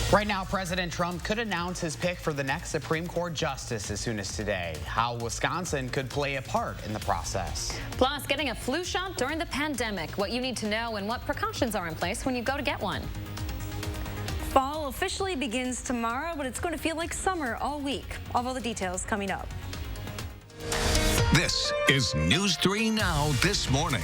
Right now, President Trump could announce his pick for the next Supreme Court justice as soon as today. How Wisconsin could play a part in the process. Plus, getting a flu shot during the pandemic, what you need to know and what precautions are in place when you go to get one. Fall officially begins tomorrow, but it's going to feel like summer all week. All the details coming up. This is News 3 Now this morning.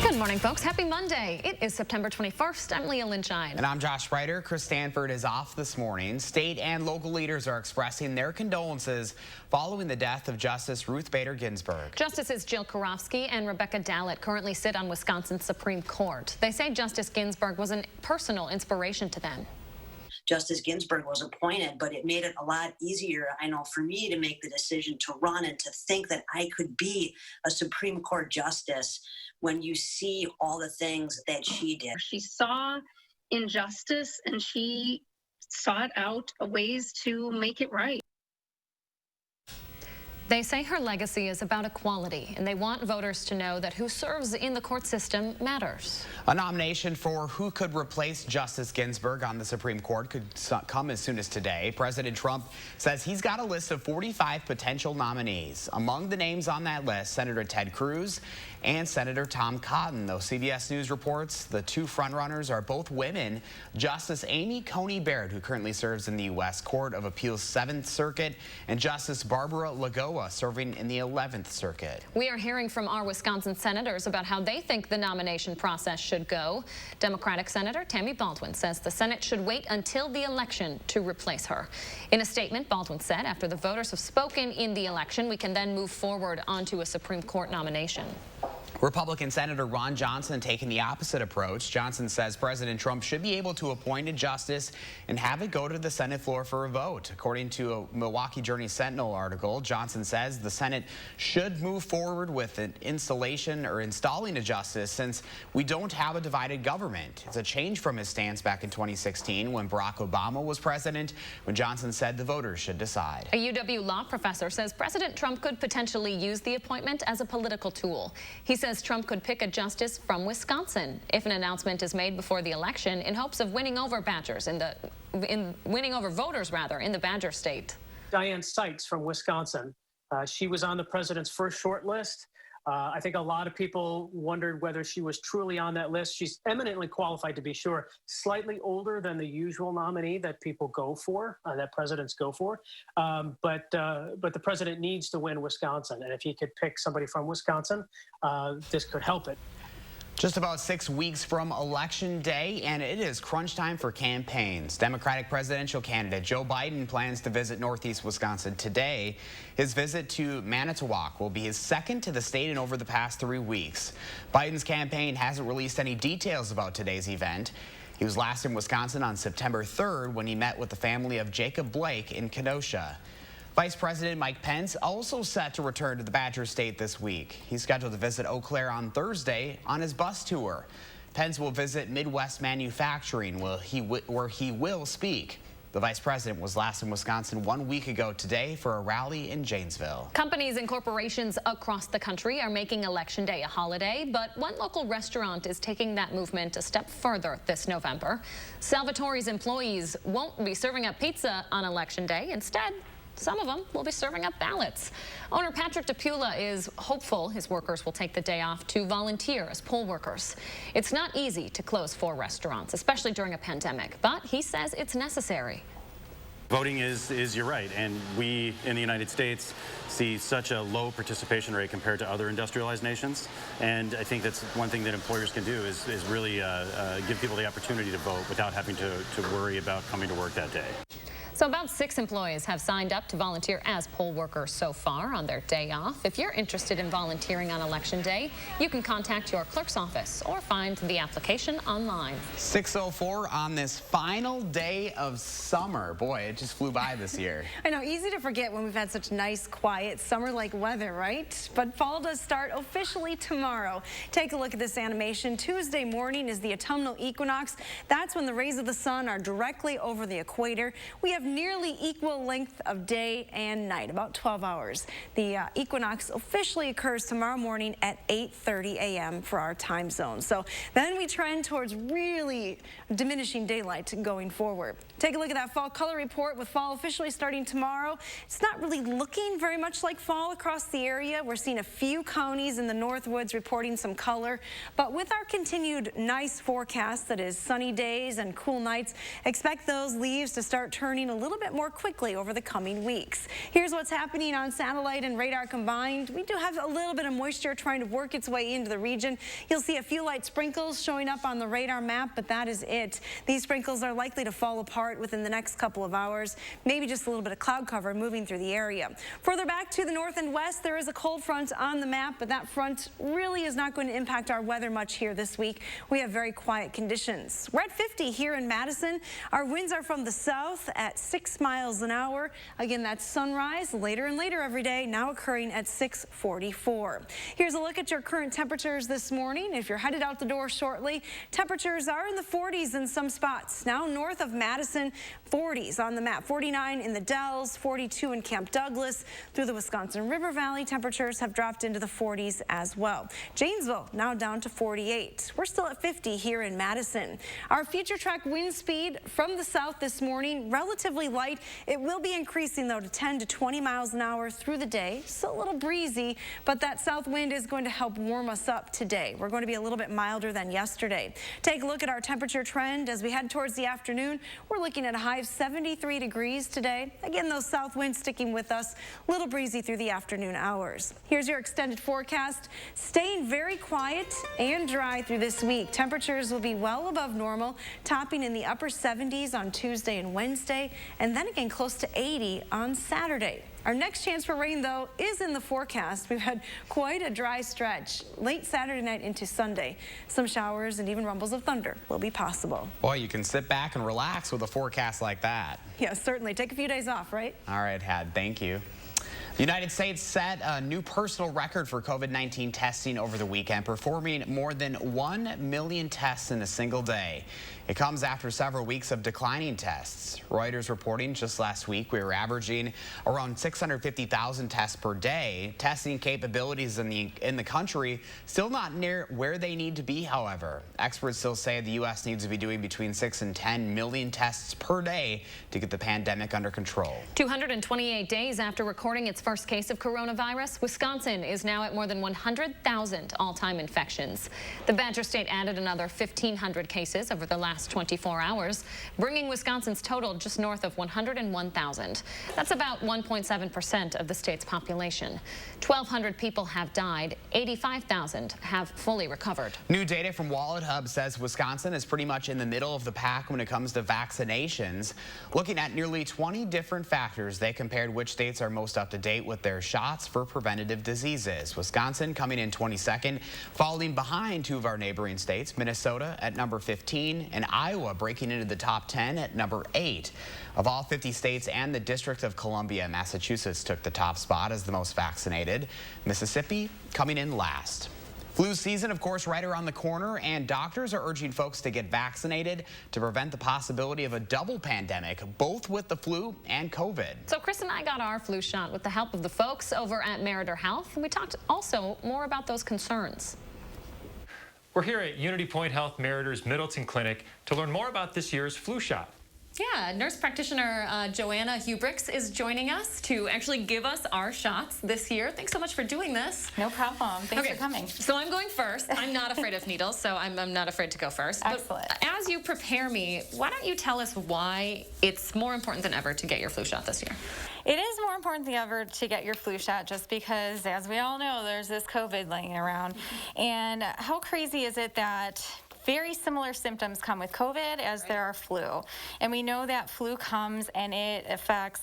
Good morning, folks. Happy Monday. It is September 21st. I'm Leah Lynchine. And I'm Josh Ryder. Chris Stanford is off this morning. State and local leaders are expressing their condolences following the death of Justice Ruth Bader Ginsburg. Justices Jill Karofsky and Rebecca Dallett currently sit on Wisconsin's Supreme Court. They say Justice Ginsburg was a personal inspiration to them. Justice Ginsburg was appointed, but it made it a lot easier, I know, for me to make the decision to run and to think that I could be a Supreme Court justice when you see all the things that she did. She saw injustice and she sought out ways to make it right. They say her legacy is about equality, and they want voters to know that who serves in the court system matters. A nomination for who could replace Justice Ginsburg on the Supreme Court could come as soon as today. President Trump says he's got a list of 45 potential nominees. Among the names on that list, Senator Ted Cruz and Senator Tom Cotton. Though CBS News reports the two frontrunners are both women. Justice Amy Coney Barrett, who currently serves in the U.S. Court of Appeals 7th Circuit, and Justice Barbara Lagoa, serving in the 11th Circuit. We are hearing from our Wisconsin senators about how they think the nomination process should go. Democratic Senator Tammy Baldwin says the Senate should wait until the election to replace her. In a statement, Baldwin said, after the voters have spoken in the election, we can then move forward onto a Supreme Court nomination. Republican Senator Ron Johnson taking the opposite approach. Johnson says President Trump should be able to appoint a justice and have it go to the Senate floor for a vote. According to a Milwaukee Journey Sentinel article, Johnson says the Senate should move forward with an installation or installing a justice since we don't have a divided government. It's a change from his stance back in 2016 when Barack Obama was president, when Johnson said the voters should decide. A UW law professor says President Trump could potentially use the appointment as a political tool. He says Trump could pick a justice from Wisconsin if an announcement is made before the election in hopes of winning over voters in the Badger state. Diane Seitz from Wisconsin. She was on the president's first short list. I think a lot of people wondered whether she was truly on that list. She's eminently qualified, to be sure, slightly older than the usual nominee that people go for, that presidents go for. But the president needs to win Wisconsin. And if he could pick somebody from Wisconsin, this could help it. Just about 6 weeks from Election Day, and it is crunch time for campaigns. Democratic presidential candidate Joe Biden plans to visit Northeast Wisconsin today. His visit to Manitowoc will be his second to the state in over the past 3 weeks. Biden's campaign hasn't released any details about today's event. He was last in Wisconsin on September 3rd when he met with the family of Jacob Blake in Kenosha. Vice President Mike Pence also set to return to the Badger State this week. He's scheduled to visit Eau Claire on Thursday on his bus tour. Pence will visit Midwest Manufacturing, where he will speak. The vice president was last in Wisconsin 1 week ago today for a rally in Janesville. Companies and corporations across the country are making Election Day a holiday, but one local restaurant is taking that movement a step further this November. Salvatore's employees won't be serving up pizza on Election Day. Instead, some of them will be serving up ballots. Owner Patrick DePula is hopeful his workers will take the day off to volunteer as poll workers. It's not easy to close 4 restaurants, especially during a pandemic, but he says it's necessary. Voting is you're right, and we in the United States see such a low participation rate compared to other industrialized nations, and I think that's one thing that employers can do is really give people the opportunity to vote without having to worry about coming to work that day. So about 6 employees have signed up to volunteer as poll workers so far on their day off. If you're interested in volunteering on Election Day, you can contact your clerk's office or find the application online. 6:04 on this final day of summer. Boy, it just flew by this year. I know, easy to forget when we've had such nice, quiet, summer-like weather, right? But fall does start officially tomorrow. Take a look at this animation. Tuesday morning is the autumnal equinox. That's when the rays of the sun are directly over the equator. We have nearly equal length of day and night, about 12 hours. The equinox officially occurs tomorrow morning at 8:30 a.m. for our time zone. So then we trend towards really diminishing daylight going forward. Take a look at that fall color report with fall officially starting tomorrow. It's not really looking very much like fall across the area. We're seeing a few counties in the Northwoods reporting some color, but with our continued nice forecast that is sunny days and cool nights, expect those leaves to start turning a little bit more quickly over the coming weeks. Here's what's happening on satellite and radar combined. We do have a little bit of moisture trying to work its way into the region. You'll see a few light sprinkles showing up on the radar map, but that is it. These sprinkles are likely to fall apart within the next couple of hours, maybe just a little bit of cloud cover moving through the area. Further back to the north and west, there is a cold front on the map, but that front really is not going to impact our weather much here this week. We have very quiet conditions. We're at 50 here in Madison. Our winds are from the south at 6 miles an hour. Again, that's sunrise later and later every day, now occurring at 6:44. Here's a look at your current temperatures this morning. If you're headed out the door shortly, temperatures are in the 40s in some spots. Now north of Madison, 40s on the map, 49 in the Dells, 42 in Camp Douglas. Through the Wisconsin River Valley, temperatures have dropped into the 40s as well. Janesville now down to 48. We're still at 50 here in Madison. Our future track wind speed from the south this morning, relatively light. It will be increasing though to 10 to 20 miles an hour through the day. Still a little breezy, but that south wind is going to help warm us up today. We're going to be a little bit milder than yesterday. Take a look at our temperature trend as we head towards the afternoon. We're looking at a high of 73 degrees today. Again, those south winds sticking with us, a little breezy through the afternoon hours. Here's your extended forecast. Staying very quiet and dry through this week. Temperatures will be well above normal, topping in the upper 70s on Tuesday and Wednesday, and then again close to 80 on Saturday. Our next chance for rain, though, is in the forecast. We've had quite a dry stretch late Saturday night into Sunday. Some showers and even rumbles of thunder will be possible. Boy, you can sit back and relax with a forecast like that. Yeah, certainly. Take a few days off, right? All right, Had, thank you. The United States set a new personal record for COVID-19 testing over the weekend, performing more than 1 million tests in a single day. It comes after several weeks of declining tests. Reuters reporting just last week we were averaging around 650,000 tests per day. Testing capabilities in the country still not near where they need to be, however. Experts still say the U.S. needs to be doing between 6 and 10 million tests per day to get the pandemic under control. 228 days after recording its first case of coronavirus, Wisconsin is now at more than 100,000 all-time infections. The Badger State added another 1,500 cases over the last 24 hours, bringing Wisconsin's total just north of 101,000. That's about 1.7% of the state's population. 1,200 people have died. 85,000 have fully recovered. New data from Wallet Hub says Wisconsin is pretty much in the middle of the pack when it comes to vaccinations. Looking at nearly 20 different factors, they compared which states are most up to date with their shots for preventative diseases. Wisconsin coming in 22nd, falling behind two of our neighboring states, Minnesota at number 15 and Iowa breaking into the top 10 at number 8. Of all 50 states and the District of Columbia, Massachusetts took the top spot as the most vaccinated. Mississippi coming in last. Flu season, of course, right around the corner, and doctors are urging folks to get vaccinated to prevent the possibility of a double pandemic, both with the flu and COVID. So Chris and I got our flu shot with the help of the folks over at Meritor Health, and we talked also more about those concerns. We're here at Unity Point Health Meritor's Middleton Clinic to learn more about this year's flu shot. Yeah, nurse practitioner Joanna Hubricks is joining us to actually give us our shots this year. Thanks so much for doing this. No problem. Thanks for coming. So I'm going first. I'm not afraid of needles, so I'm not afraid to go first. Excellent. But as you prepare me, why don't you tell us why it's more important than ever to get your flu shot this year? It is more important than ever to get your flu shot just because, as we all know, there's this COVID laying around. And how crazy is it that very similar symptoms come with COVID as there are flu? And we know that flu comes and it affects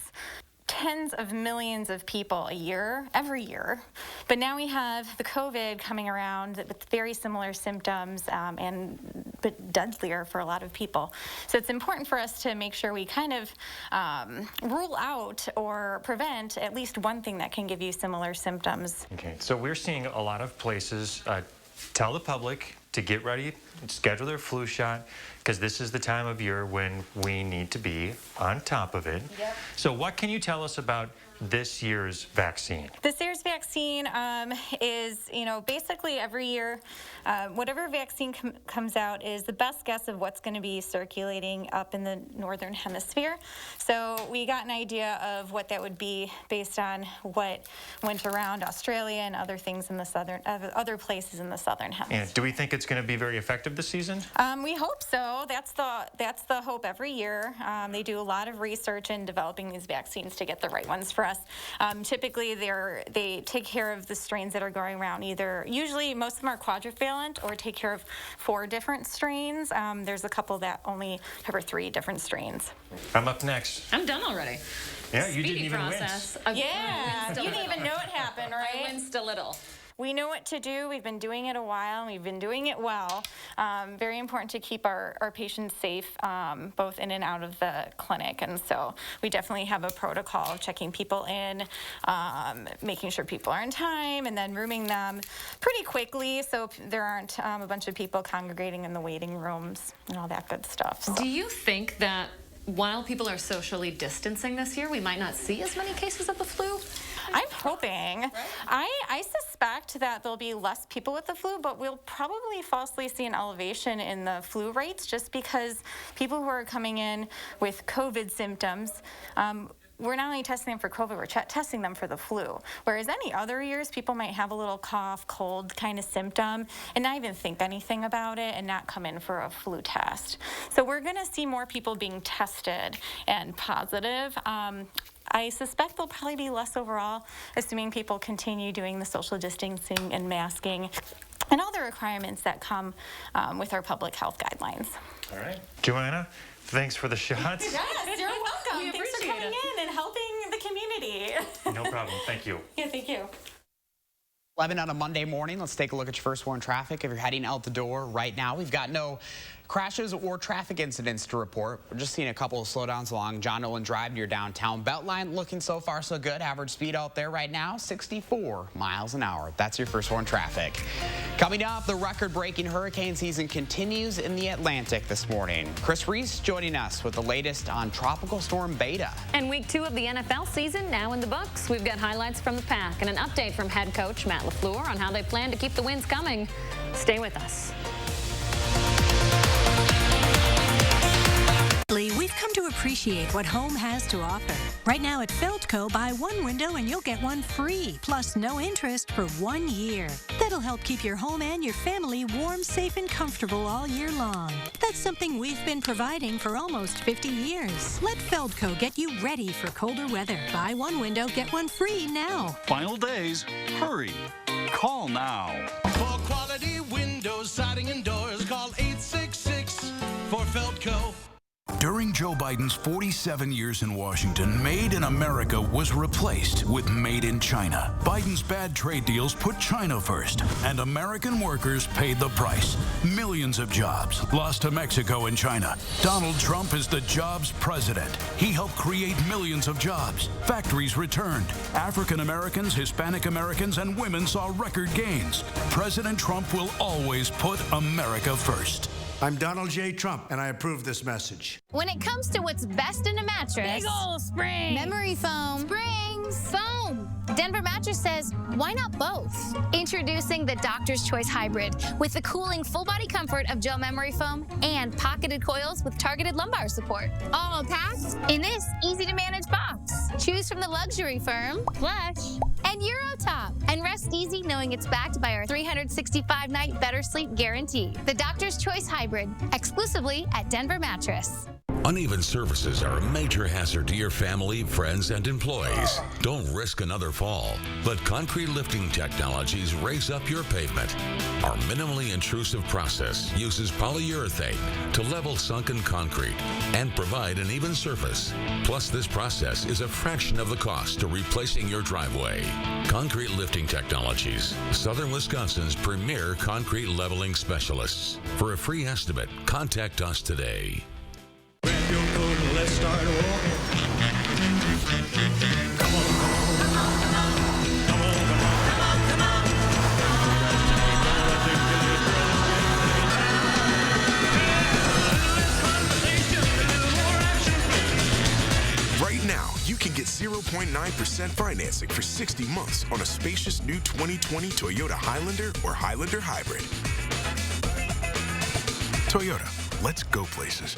tens of millions of people a year, every year. But now we have the COVID coming around with very similar symptoms but deadlier for a lot of people. So it's important for us to make sure we kind of rule out or prevent at least one thing that can give you similar symptoms. Okay, so we're seeing a lot of places tell the public to get ready, schedule their flu shot, because this is the time of year when we need to be on top of it. Yep. So what can you tell us about this year's vaccine? This year's vaccine is, basically every year, whatever vaccine comes out is the best guess of what's going to be circulating up in the northern hemisphere. So we got an idea of what that would be based on what went around Australia and other things in the other places in the southern hemisphere. And do we think it's going to be very effective this season? We hope so. That's the hope every year. They do a lot of research in developing these vaccines to get the right ones for us. Typically, they take care of the strains that are going around. Usually, most of them are quadrivalent or take care of 4 different strains. There's a couple that only cover 3 different strains. I'm up next. I'm done already. Yeah, you didn't even win. Yeah, you didn't even know it happened, right? I winced a little. We know what to do. We've been doing it a while, and we've been doing it well. Very important to keep our patients safe, both in and out of the clinic. And so we definitely have a protocol of checking people in, making sure people are on time, and then rooming them pretty quickly so there aren't a bunch of people congregating in the waiting rooms and all that good stuff. So. Do you think that while people are socially distancing this year, we might not see as many cases of the flu? I'm hoping. Right? I suspect that there'll be less people with the flu, but we'll probably falsely see an elevation in the flu rates just because people who are coming in with COVID symptoms, we're not only testing them for COVID, we're testing them for the flu. Whereas any other years, people might have a little cough, cold kind of symptom and not even think anything about it and not come in for a flu test. So we're going to see more people being tested and positive. I suspect there'll probably be less overall, assuming people continue doing the social distancing and masking and all the requirements that come with our public health guidelines. All right. Joanna, thanks for the shots. Yes, you're welcome. Thanks for coming in and helping the community. No problem. Thank you. Yeah, thank you. 11 on a Monday morning. Let's take a look at your first warn traffic. If you're heading out the door right now, we've got no crashes or traffic incidents to report. We're just seeing a couple of slowdowns along John Nolan Drive near downtown Beltline. Looking so far so good. Average speed out there right now, 64 miles an hour. That's your first warn traffic. Coming up, the record-breaking hurricane season continues in the Atlantic this morning. Chris Reese joining us with the latest on Tropical Storm Beta. And week 2 of the NFL season now in the books. We've got highlights from the pack and an update from head coach Matt LaFleur on how they plan to keep the wins coming. Stay with us. We've come to appreciate what home has to offer. Right now at Feldco, buy 1 window and you'll get 1 free, plus no interest for 1 year. That'll help keep your home and your family warm, safe, and comfortable all year long. That's something we've been providing for almost 50 years. Let Feldco get you ready for colder weather. Buy 1 window, get 1 free now. Final days. Hurry. Call now. For quality windows, siding, and doors, call 866 for Feldco. During Joe Biden's 47 years in Washington, Made in America was replaced with Made in China. Biden's bad trade deals put China first, and American workers paid the price. Millions of jobs lost to Mexico and China. Donald Trump is the jobs president. He helped create millions of jobs. Factories returned. African Americans, Hispanic Americans, and women saw record gains. President Trump will always put America first. I'm Donald J. Trump, and I approve this message. When it comes to what's best in a mattress, big ol' spring, memory foam, springs, foam, Denver Mattress says, why not both? Introducing the Doctor's Choice Hybrid with the cooling full-body comfort of gel memory foam and pocketed coils with targeted lumbar support. All packed in this easy-to-manage box. Choose from the luxury firm, Plush, and Eurotop. And rest easy knowing it's backed by our 365-night better sleep guarantee. The Doctor's Choice Hybrid, exclusively at Denver Mattress. Uneven surfaces are a major hazard to your family, friends, and employees. Don't risk another fall. Let Concrete Lifting Technologies raise up your pavement. Our minimally intrusive process uses polyurethane to level sunken concrete and provide an even surface. Plus, this process is a fraction of the cost to replacing your driveway. Concrete Lifting Technologies, Southern Wisconsin's premier concrete leveling specialists. For a free estimate, contact us today. Grab your coat and let's start walking. Come on, come on, come on, come on, come on, come on. 0.9% financing for 60 months on a spacious new 2020 Toyota Highlander or Highlander Hybrid. Toyota, let's go places.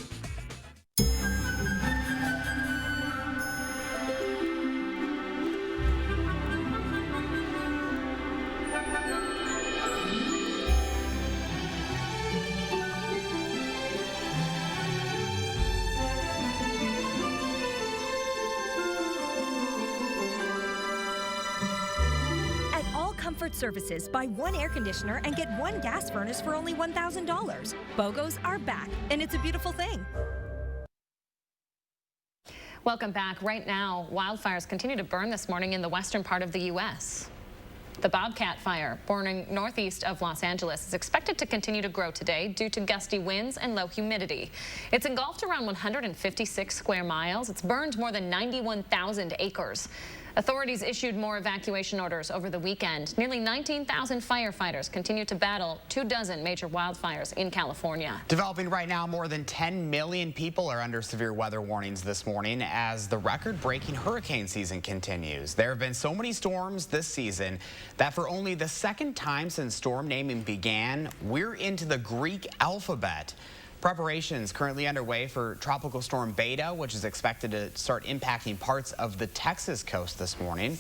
Comfort Services, buy one air conditioner and get one gas furnace for only $1,000. BOGOs are back, and it's a beautiful thing. Welcome back. Right now, wildfires continue to burn this morning in the western part of the U.S. The Bobcat fire, burning northeast of Los Angeles, is expected to continue to grow today due to gusty winds and low humidity. It's engulfed around 156 square miles. It's burned more than 91,000 acres. Authorities issued more evacuation orders over the weekend. Nearly 19,000 firefighters continue to battle 24 major wildfires in California. Developing right now, more than 10 million people are under severe weather warnings this morning as the record-breaking hurricane season continues. There have been so many storms this season that for only the second time since storm naming began, we're into the Greek alphabet. Preparations currently underway for Tropical Storm Beta, which is expected to start impacting parts of the Texas coast this morning.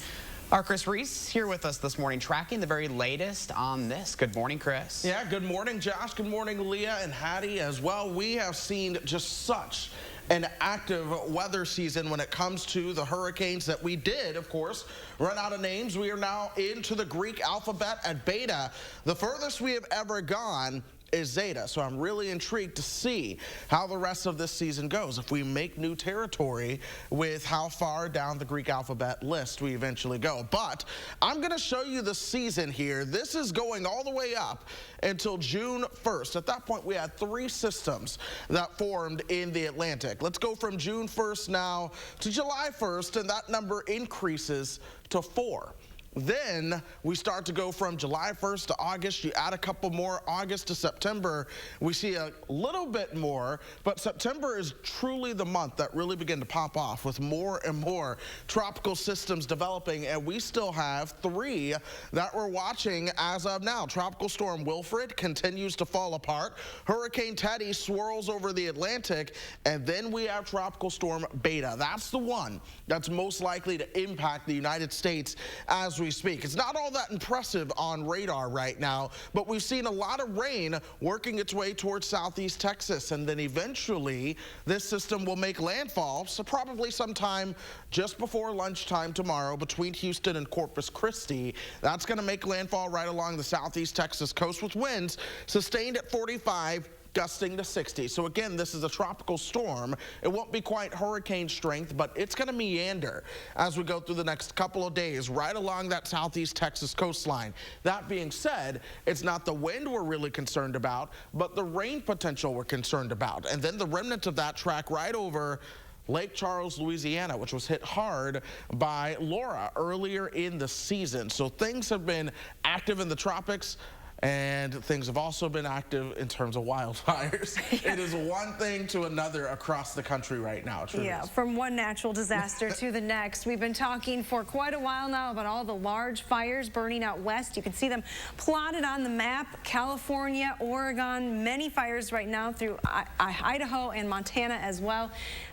Our Chris Reese here with us this morning, tracking the very latest on this. Good morning, Chris. Yeah, good morning, Josh. Good morning, Leah and Hattie as well. We have seen just such an active weather season when it comes to the hurricanes that we did, of course, run out of names. We are now into the Greek alphabet at Beta. The furthest we have ever gone is Zeta, so I'm really intrigued to see how the rest of this season goes, if we make new territory with how far down the Greek alphabet list we eventually go. But I'm going to show you the season here. This is going all the way up until June 1st. At that point, we had 3 systems that formed in the Atlantic. Let's go from June 1st now to July 1st, and that number increases to 4. Then we start to go from July 1st to August. You add a couple more, August to September. We see a little bit more, but September is truly the month that really began to pop off with more and more tropical systems developing, and we still have 3 that we're watching as of now. Tropical Storm Wilfred continues to fall apart. Hurricane Teddy swirls over the Atlantic, and then we have Tropical Storm Beta. That's the one that's most likely to impact the United States as we speak. It's not all that impressive on radar right now, but we've seen a lot of rain working its way towards southeast Texas, and then eventually this system will make landfall, so probably sometime just before lunchtime tomorrow between Houston and Corpus Christi. That's going to make landfall right along the southeast Texas coast with winds sustained at 45, gusting to 60. So again, this is a tropical storm. It won't be quite hurricane strength, but it's going to meander as we go through the next couple of days right along that southeast Texas coastline. That being said, it's not the wind we're really concerned about, but the rain potential we're concerned about. And then the remnants of that track right over Lake Charles, Louisiana, which was hit hard by Laura earlier in the season. So things have been active in the tropics, and things have also been active in terms of wildfires. It is one thing to another across the country right now. Yeah, from one natural disaster to the next. We've been talking for quite a while now about all the large fires burning out west. You can see them plotted on the map. California, Oregon, many fires right now through Idaho and Montana as well.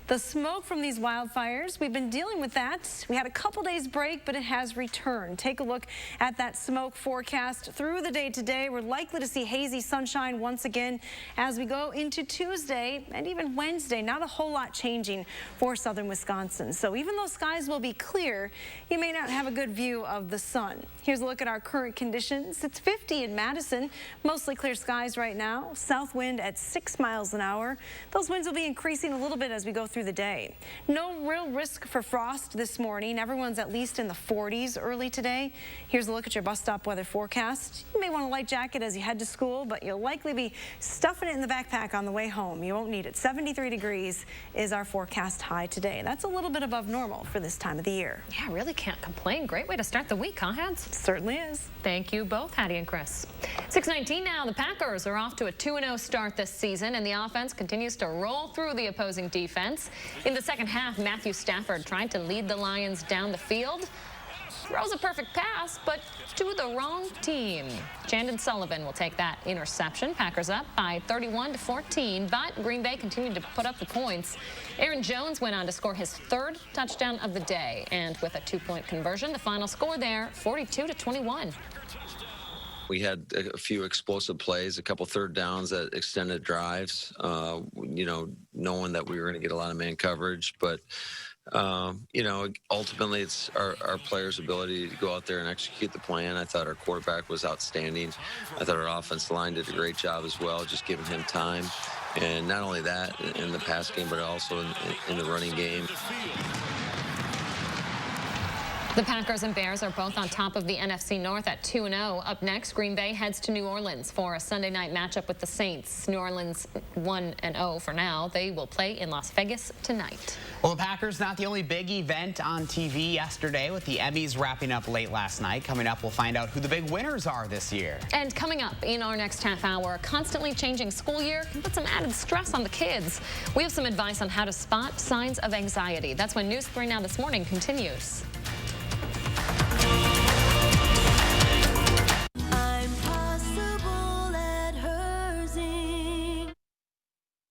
The smoke from these wildfires, we've been dealing with that. We had a couple days break, but it has returned. Take a look at that smoke forecast through the day today. We're likely to see hazy sunshine once again as we go into Tuesday and even Wednesday. Not a whole lot changing for southern Wisconsin. So even though skies will be clear, you may not have a good view of the sun. Here's a look at our current conditions. It's 50 in Madison. Mostly clear skies right now. South wind at 6 miles an hour. Those winds will be increasing a little bit as we go through the day. No real risk for frost this morning. Everyone's at least in the 40s early today. Here's a look at your bus stop weather forecast. You may want to light jacket as you head to school, but you'll likely be stuffing it in the backpack on the way home. You won't need it. 73 degrees is our forecast high today. That's a little bit above normal for this time of the year. Yeah, really can't complain. Great way to start the week, huh, Heads? Certainly is. Thank you both, Hattie and Chris. 6:19 now. The Packers are off to a 2-0 start this season, and the offense continues to roll through the opposing defense. In the second half, Matthew Stafford tried to lead the Lions down the field. Throws a perfect pass, but to the wrong team. Chandon Sullivan will take that interception. Packers up by 31-14, but Green Bay continued to put up the points. Aaron Jones went on to score his third touchdown of the day, and with a 2-point conversion, the final score there, 42-21. We had a few explosive plays, a couple third downs that extended drives, you know, knowing that we were going to get a lot of man coverage, but you know, ultimately it's our players' ability to go out there and execute the plan. I thought our quarterback was outstanding. I thought our offensive line did a great job as well, just giving him time. And not only that in the pass game, but also in the running game. The Packers and Bears are both on top of the NFC North at 2-0. Up next, Green Bay heads to New Orleans for a Sunday night matchup with the Saints. New Orleans 1-0 for now. They will play in Las Vegas tonight. Well, the Packers not the only big event on TV yesterday, with the Emmys wrapping up late last night. Coming up, we'll find out who the big winners are this year. And coming up in our next half hour, a constantly changing school year can put some added stress on the kids. We have some advice on how to spot signs of anxiety. That's when News 3 Now This Morning continues.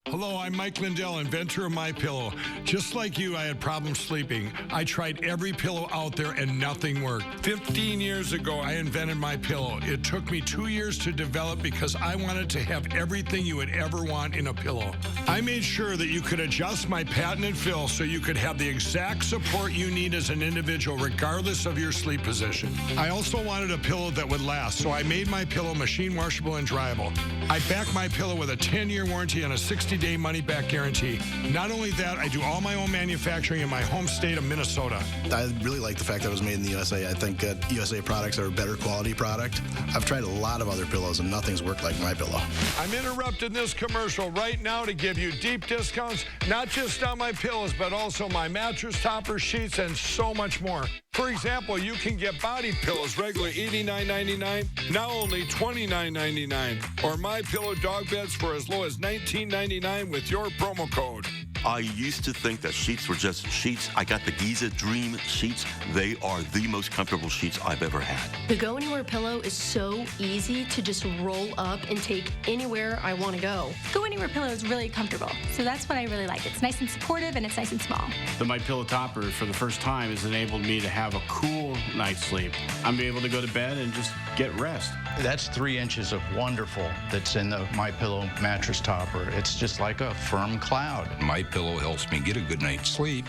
Hello, I'm Mike Lindell, inventor of MyPillow. Just like you, I had problems sleeping. I tried every pillow out there and nothing worked. 15 years ago, I invented MyPillow. It took me 2 years to develop because I wanted to have everything you would ever want in a pillow. I made sure that you could adjust my patented fill so you could have the exact support you need as an individual, regardless of your sleep position. I also wanted a pillow that would last, so I made MyPillow machine washable and dryable. I back MyPillow with a 10-year warranty and a 60-day money-back guarantee. Not only that, I do all my own manufacturing in my home state of Minnesota. I really like the fact that it was made in the USA. I think that USA products are a better quality product. I've tried a lot of other pillows, and nothing's worked like MyPillow. I'm interrupting this commercial right now to give you deep discounts, not just on my pillows, but also my mattress toppers, sheets, and so much more. For example, you can get body pillows regularly $89.99, now only $29.99, or MyPillow dog beds for as low as $19.99 with your promo code. I used to think that sheets were just sheets. I got the Giza Dream sheets. They are the most comfortable sheets I've ever had. The Go Anywhere pillow is so easy to just roll up and take anywhere I want to go. Go Anywhere pillow is really comfortable, so that's what I really like. It's nice and supportive, and it's nice and small. The MyPillow topper, for the first time, has enabled me to have a cool night's sleep. I'm able to go to bed and just get rest. That's 3 inches of wonderful that's in the MyPillow mattress topper. It's just like a firm cloud. MyPillow helps me get a good night's sleep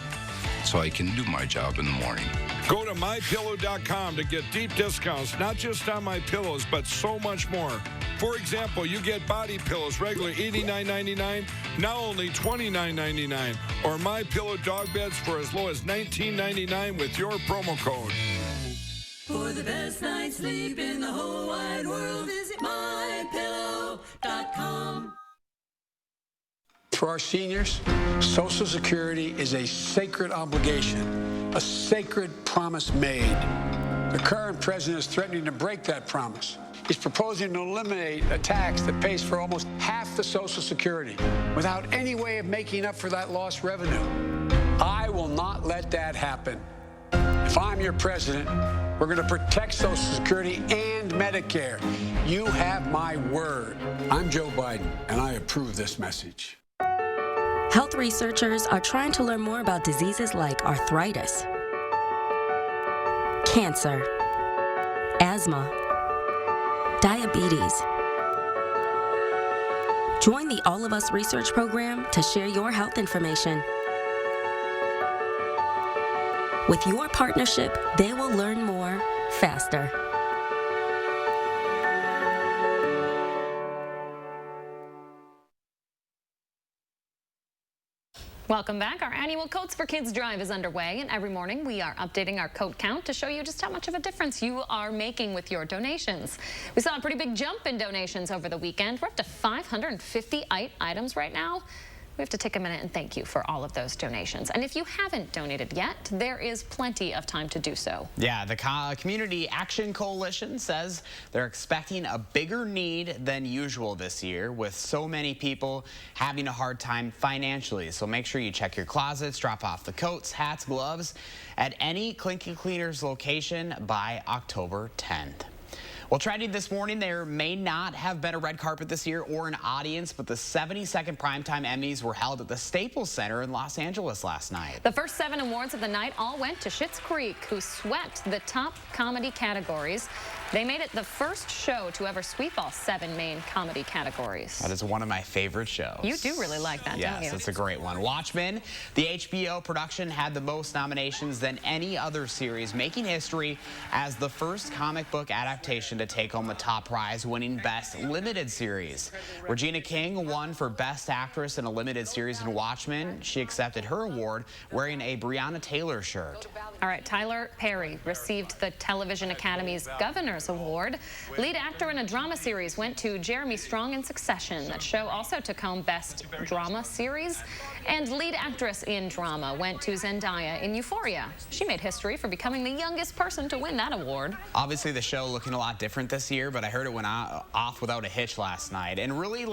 so I can do my job in the morning. Go to MyPillow.com to get deep discounts, not just on my pillows, but so much more. For example, you get body pillows regularly $89.99, now only $29.99, or MyPillow dog beds for as low as $19.99 with your promo code. For the best night's sleep in the whole wide world, visit MyPillow.com. For our seniors, Social Security is a sacred obligation, a sacred promise made. The current president is threatening to break that promise. He's proposing to eliminate a tax that pays for almost half the Social Security without any way of making up for that lost revenue. I will not let that happen. If I'm your president, we're going to protect Social Security and Medicare. You have my word. I'm Joe Biden, and I approve this message. Health researchers are trying to learn more about diseases like arthritis, cancer, asthma, diabetes. Join the All of Us research program to share your health information. With your partnership, they will learn more faster. Welcome back. Our annual Coats for Kids drive is underway, and every morning we are updating our coat count to show you just how much of a difference you are making with your donations. We saw a pretty big jump in donations over the weekend. We're up to 550 items right now. We have to take a minute and thank you for all of those donations. And if you haven't donated yet, there is plenty of time to do so. Yeah, the Community Action Coalition says they're expecting a bigger need than usual this year, with so many people having a hard time financially. So make sure you check your closets, drop off the coats, hats, gloves at any Clinky Cleaners location by October 10th. Well, trending this morning, there may not have been a red carpet this year or an audience, but the 72nd Primetime Emmys were held at the Staples Center in Los Angeles last night. The first 7 awards of the night all went to Schitt's Creek, who swept the top comedy categories. They made it the first show to ever sweep all 7 main comedy categories. That is one of my favorite shows. You do really like that, don't you? Yes, it's a great one. Watchmen, the HBO production, had the most nominations than any other series, making history as the first comic book adaptation to take home the top prize, winning Best Limited Series. Regina King won for Best Actress in a Limited Series in Watchmen. She accepted her award wearing a Breonna Taylor shirt. All right, Tyler Perry received the Television Academy's Governor's Award. Lead actor in a drama series went to Jeremy Strong in Succession. That show also took home Best Drama Series. And lead actress in drama went to Zendaya in Euphoria. She made history for becoming the youngest person to win that award. Obviously, the show looking a lot different this year, but I heard it went off without a hitch last night. And really,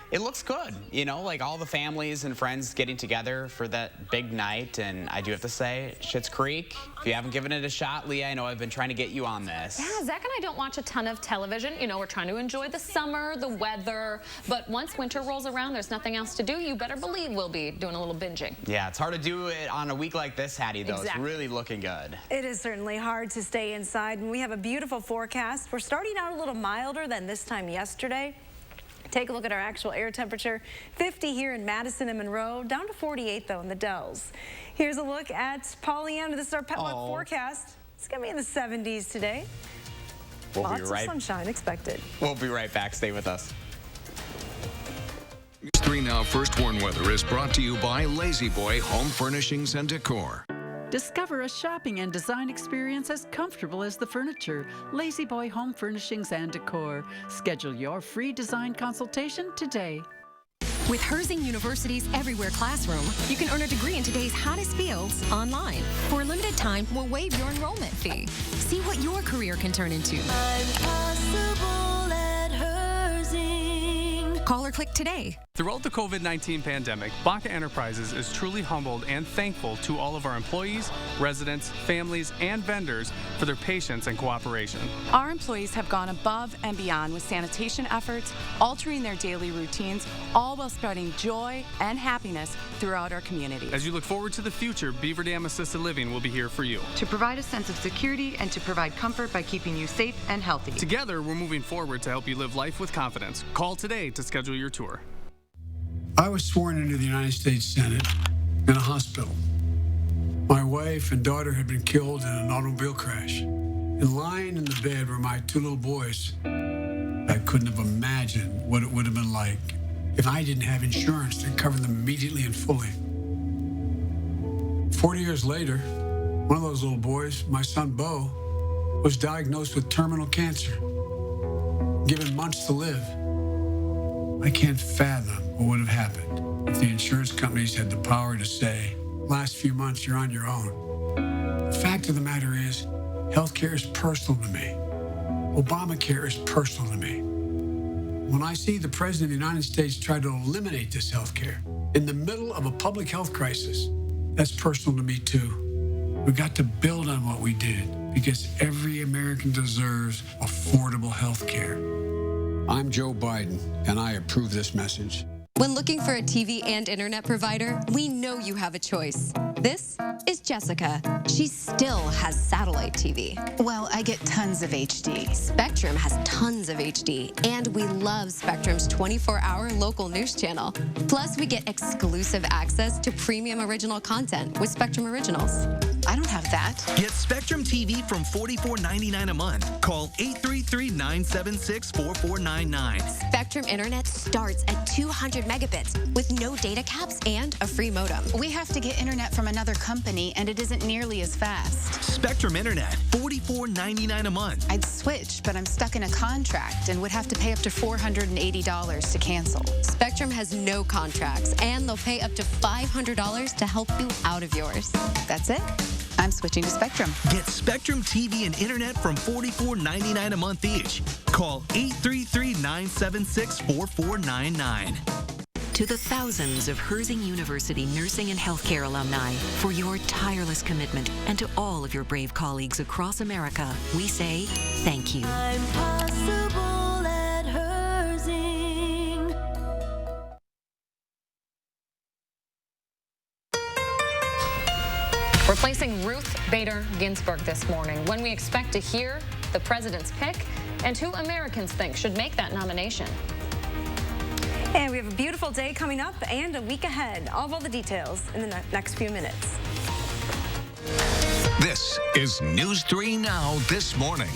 it looks good, you know, like all the families and friends getting together for that big night. And I do have to say, Schitt's Creek, if you haven't given it a shot, Leah, I know I've been trying to get you on this. Yeah, Zach and I don't watch a ton of television. You know, we're trying to enjoy the summer, the weather. But once winter rolls around, there's nothing else to do. You better believe we'll be doing a little binging. Yeah, it's hard to do it on a week like this, Hattie, though. Exactly. It's really looking good. It is certainly hard to stay inside, and we have a beautiful forecast. We're starting out a little milder than this time yesterday. Take a look at our actual air temperature. 50 here in Madison and Monroe, down to 48 though in the Dells. Here's a look at Pollyanna. This is our Pet Walk forecast. It's gonna be in the 70s today. Lots of sunshine expected. We'll be right back. Stay with us. News 3 Now First Warn Weather is brought to you by Lazy Boy Home Furnishings and Decor. Discover a shopping and design experience as comfortable as the furniture. Lazy Boy Home Furnishings and Decor. Schedule your free design consultation today. With Herzing University's Everywhere Classroom, you can earn a degree in today's hottest fields online. For a limited time, we'll waive your enrollment fee. See what your career can turn into. I'm possible at Herzing. Call or click today. Throughout the COVID-19 pandemic, Baca Enterprises is truly humbled and thankful to all of our employees, residents, families, and vendors for their patience and cooperation. Our employees have gone above and beyond with sanitation efforts, altering their daily routines, all while spreading joy and happiness throughout our community. As you look forward to the future, Beaver Dam Assisted Living will be here for you. To provide a sense of security and to provide comfort by keeping you safe and healthy. Together, we're moving forward to help you live life with confidence. Call today to schedule your tour. I was sworn into the United States Senate in a hospital. My wife and daughter had been killed in an automobile crash. And lying in the bed were my 2 little boys. I couldn't have imagined what it would have been like if I didn't have insurance to cover them immediately and fully. 40 years later, one of those little boys, my son Bo, was diagnosed with terminal cancer, given months to live. I can't fathom what would have happened if the insurance companies had the power to say, last few months you're on your own. The fact of the matter is, healthcare is personal to me. Obamacare is personal to me. When I see the President of the United States try to eliminate this healthcare in the middle of a public health crisis, that's personal to me too. We've got to build on what we did because every American deserves affordable healthcare. I'm Joe Biden, and I approve this message. When looking for a TV and internet provider, we know you have a choice. This is Jessica. She still has satellite TV. Well, I get tons of HD. Spectrum has tons of HD, and we love Spectrum's 24-hour local news channel. Plus, we get exclusive access to premium original content with Spectrum Originals. I don't have that. Get Spectrum TV from $44.99 a month. Call 833-976-4499. Spectrum Internet starts at 200 megabits with no data caps and a free modem. We have to get internet from another company, and it isn't nearly as fast. Spectrum Internet, $44.99 a month. I'd switch, but I'm stuck in a contract and would have to pay up to $480 to cancel. Spectrum has no contracts, and they'll pay up to $500 to help you out of yours. That's it. I'm switching to Spectrum. Get Spectrum TV and internet from $44.99 a month each. Call 833-976-4499. To the thousands of Herzing University nursing and healthcare alumni, for your tireless commitment, and to all of your brave colleagues across America, we say thank you. I'm possible at Herzing. Replacing Ruth Bader Ginsburg this morning, when we expect to hear the president's pick and who Americans think should make that nomination. And we have a beautiful day coming up and a week ahead. All of the details in the next few minutes. This is News 3 Now This Morning.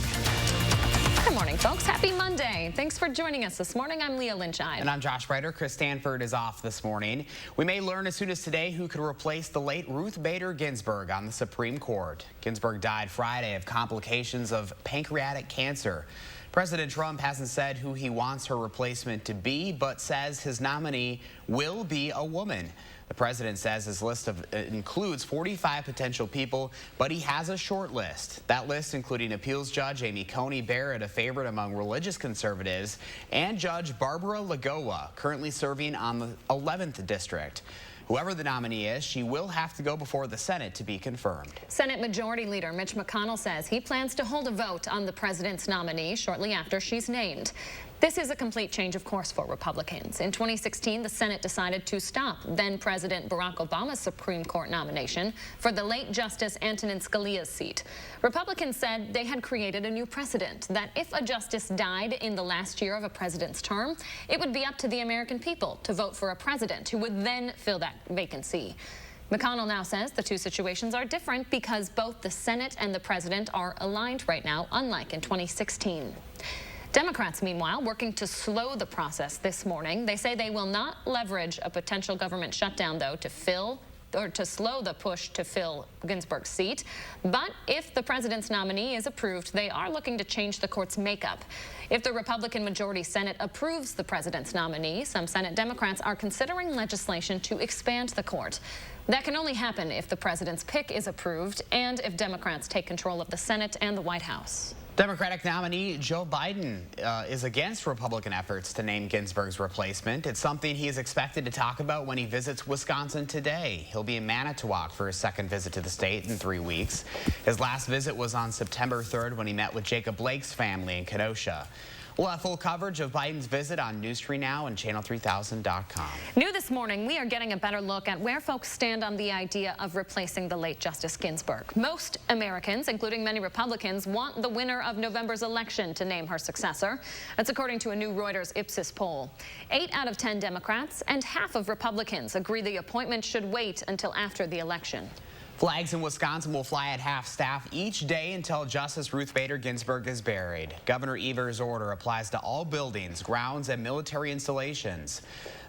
Good morning, folks. Happy Monday. Thanks for joining us this morning. I'm Leah Lynchide. And I'm Josh Ryder. Chris Stanford is off this morning. We may learn as soon as today who could replace the late Ruth Bader Ginsburg on the Supreme Court. Ginsburg died Friday of complications of pancreatic cancer. President Trump hasn't said who he wants her replacement to be, but says his nominee will be a woman. The president says his list includes 45 potential people, but he has a short list. That list including appeals judge Amy Coney Barrett, a favorite among religious conservatives, and Judge Barbara Lagoa, currently serving on the 11th District. Whoever the nominee is, she will have to go before the Senate to be confirmed. Senate Majority Leader Mitch McConnell says he plans to hold a vote on the president's nominee shortly after she's named. This is a complete change of course for Republicans. In 2016, the Senate decided to stop then-President Barack Obama's Supreme Court nomination for the late Justice Antonin Scalia's seat. Republicans said they had created a new precedent that if a justice died in the last year of a president's term, it would be up to the American people to vote for a president who would then fill that vacancy. McConnell now says the two situations are different because both the Senate and the president are aligned right now, unlike in 2016. Democrats, meanwhile, working to slow the process this morning. They say they will not leverage a potential government shutdown, though, to slow the push to fill Ginsburg's seat. But if the president's nominee is approved, they are looking to change the court's makeup. If the Republican majority Senate approves the president's nominee, some Senate Democrats are considering legislation to expand the court. That can only happen if the president's pick is approved and if Democrats take control of the Senate and the White House. Democratic nominee Joe Biden is against Republican efforts to name Ginsburg's replacement. It's something he is expected to talk about when he visits Wisconsin today. He'll be in Manitowoc for his second visit to the state in 3 weeks. His last visit was on September 3rd when he met with Jacob Blake's family in Kenosha. We'll have full coverage of Biden's visit on News 3 Now and Channel3000.com. New this morning, we are getting a better look at where folks stand on the idea of replacing the late Justice Ginsburg. Most Americans, including many Republicans, want the winner of November's election to name her successor. That's according to a new Reuters Ipsos poll. 8 out of 10 Democrats and half of Republicans agree the appointment should wait until after the election. Flags in Wisconsin will fly at half-staff each day until Justice Ruth Bader Ginsburg is buried. Governor Evers' order applies to all buildings, grounds, and military installations.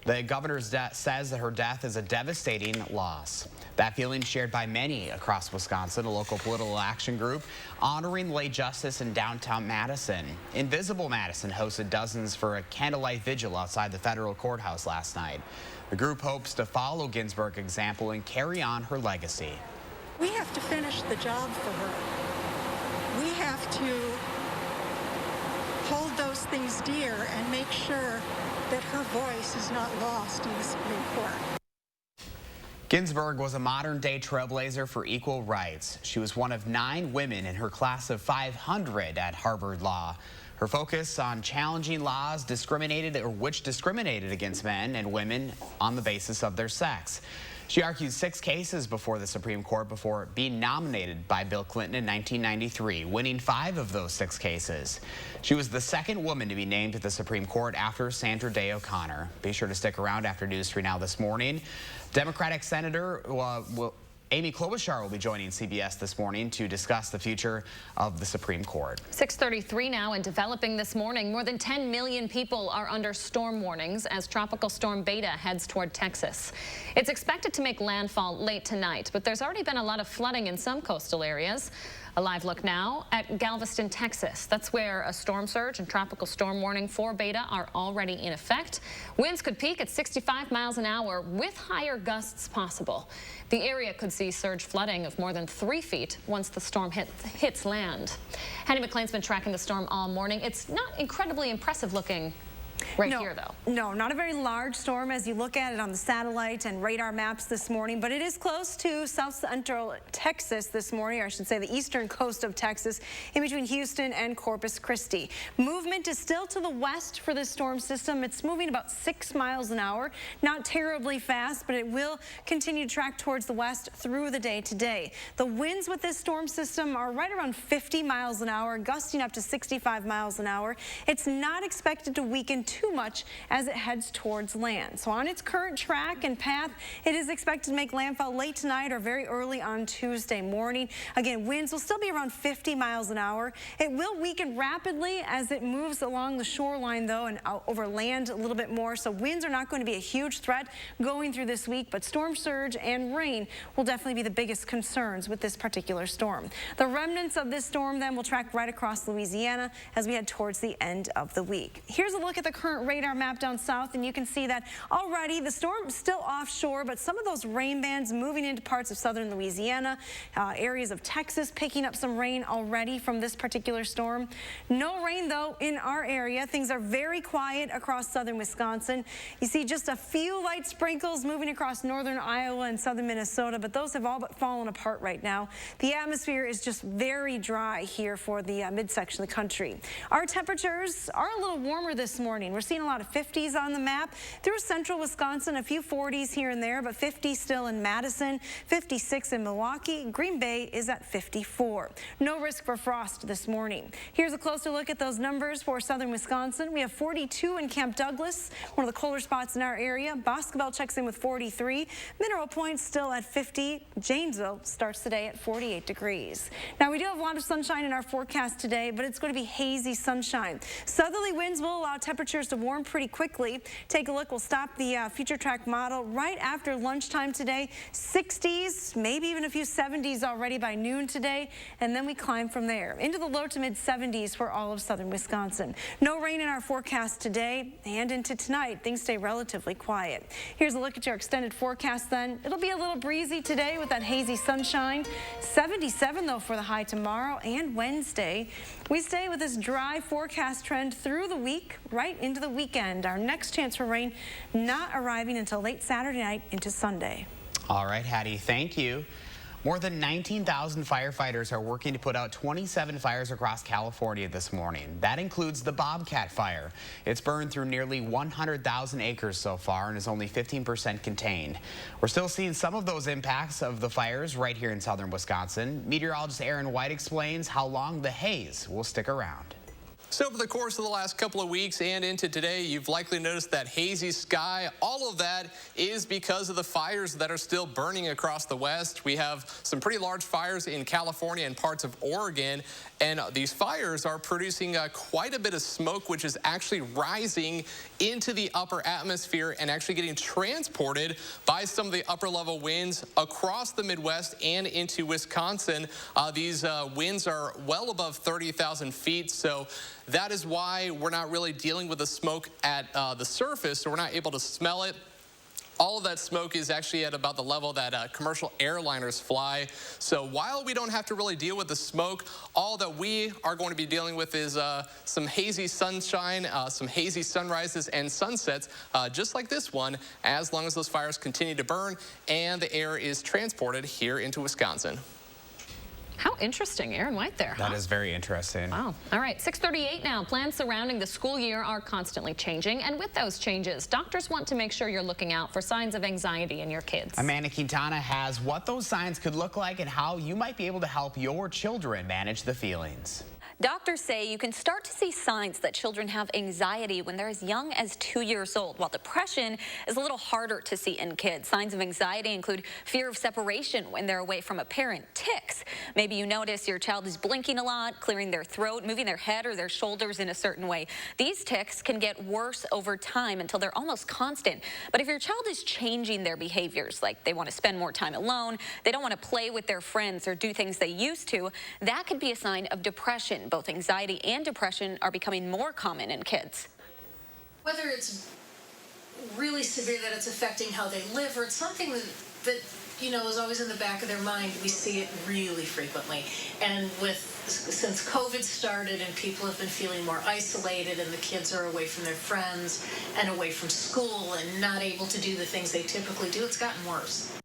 The governor says that her death is a devastating loss. That feeling shared by many across Wisconsin, a local political action group honoring the late justice in downtown Madison. Invisible Madison hosted dozens for a candlelight vigil outside the federal courthouse last night. The group hopes to follow Ginsburg's example and carry on her legacy. We have to finish the job for her. We have to hold those things dear and make sure that her voice is not lost in the Supreme Court. Ginsburg was a modern-day trailblazer for equal rights. She was one of 9 women in her class of 500 at Harvard Law. Her focus on challenging laws which discriminated against men and women on the basis of their sex. She argued 6 cases before the Supreme Court before being nominated by Bill Clinton in 1993, winning 5 of those 6 cases. She was the second woman to be named to the Supreme Court after Sandra Day O'Connor. Be sure to stick around after News 3 Now this morning. Democratic Senator Amy Klobuchar will be joining CBS this morning to discuss the future of the Supreme Court. 6:33 now, and developing this morning, more than 10 million people are under storm warnings as Tropical Storm Beta heads toward Texas. It's expected to make landfall late tonight, but there's already been a lot of flooding in some coastal areas. A live look now at Galveston, Texas. That's where a storm surge and tropical storm warning for Beta are already in effect. Winds could peak at 65 miles an hour with higher gusts possible. The area could see surge flooding of more than 3 feet once the storm hits land. Hattie McLean's been tracking the storm all morning. It's not incredibly impressive looking here, though. No, not a very large storm as you look at it on the satellite and radar maps this morning, but it is close to south central Texas this morning, or I should say the eastern coast of Texas, in between Houston and Corpus Christi. Movement is still to the west for this storm system. It's moving about 6 miles an hour, not terribly fast, but it will continue to track towards the west through the day today. The winds with this storm system are right around 50 miles an hour, gusting up to 65 miles an hour. It's not expected to weaken too much as it heads towards land. So on its current track and path, it is expected to make landfall late tonight or very early on Tuesday morning. Again, winds will still be around 50 miles an hour. It will weaken rapidly as it moves along the shoreline, though, and out over land a little bit more. So winds are not going to be a huge threat going through this week, but storm surge and rain will definitely be the biggest concerns with this particular storm. The remnants of this storm then will track right across Louisiana as we head towards the end of the week. Here's a look at the current radar map down south, and you can see that already the storm is still offshore, but some of those rain bands moving into parts of southern Louisiana, areas of Texas picking up some rain already from this particular storm. No rain, though, in our area. Things are very quiet across southern Wisconsin. You see just a few light sprinkles moving across northern Iowa and southern Minnesota, but those have all but fallen apart right now. The atmosphere is just very dry here for the midsection of the country. Our temperatures are a little warmer this morning. We're seeing a lot of 50s on the map through central Wisconsin, a few 40s here and there, but 50 still in Madison, 56 in Milwaukee. Green Bay is at 54. No risk for frost this morning. Here's a closer look at those numbers for southern Wisconsin. We have 42 in Camp Douglas, one of the colder spots in our area. Boscobel checks in with 43. Mineral Point still at 50. Janesville starts today at 48 degrees. Now, we do have a lot of sunshine in our forecast today, but it's going to be hazy sunshine. Southerly winds will allow temperatures to warm pretty quickly. Take a look. We'll stop the future track model right after lunchtime today. 60s, maybe even a few 70s already by noon today, and then we climb from there into the low to mid 70s for all of southern Wisconsin. No rain in our forecast today, and into tonight things stay relatively quiet. Here's a look at your extended forecast then. It'll be a little breezy today with that hazy sunshine. 77 though for the high tomorrow and Wednesday. We stay with this dry forecast trend through the week right into the weekend. Our next chance for rain not arriving until late Saturday night into Sunday. All right, Hattie, thank you. More than 19,000 firefighters are working to put out 27 fires across California this morning. That includes the Bobcat fire. It's burned through nearly 100,000 acres so far and is only 15% contained. We're still seeing some of those impacts of the fires right here in southern Wisconsin. Meteorologist Aaron White explains how long the haze will stick around. So over the course of the last couple of weeks and into today, you've likely noticed that hazy sky. All of that is because of the fires that are still burning across the West. We have some pretty large fires in California and parts of Oregon, and these fires are producing quite a bit of smoke, which is actually rising into the upper atmosphere and actually getting transported by some of the upper level winds across the Midwest and into Wisconsin. These winds are well above 30,000 feet, so that is why we're not really dealing with the smoke at the surface, so we're not able to smell it. All of that smoke is actually at about the level that commercial airliners fly. So while we don't have to really deal with the smoke, all that we are going to be dealing with is some hazy sunshine, some hazy sunrises and sunsets, just like this one, as long as those fires continue to burn and the air is transported here into Wisconsin. How interesting, Aaron White there. That is very interesting. Wow. All right, 6:38 now. Plans surrounding the school year are constantly changing, and with those changes, doctors want to make sure you're looking out for signs of anxiety in your kids. Amanda Quintana has what those signs could look like and how you might be able to help your children manage the feelings. Doctors say you can start to see signs that children have anxiety when they're as young as 2 years old, while depression is a little harder to see in kids. Signs of anxiety include fear of separation when they're away from a parent, tics. Maybe you notice your child is blinking a lot, clearing their throat, moving their head or their shoulders in a certain way. These tics can get worse over time until they're almost constant. But if your child is changing their behaviors, like they want to spend more time alone, they don't want to play with their friends or do things they used to, that could be a sign of depression. Both anxiety and depression are becoming more common in kids. Whether it's really severe that it's affecting how they live, or it's something that you know is always in the back of their mind, we see it really frequently. And since COVID started and people have been feeling more isolated and the kids are away from their friends and away from school and not able to do the things they typically do, it's gotten worse.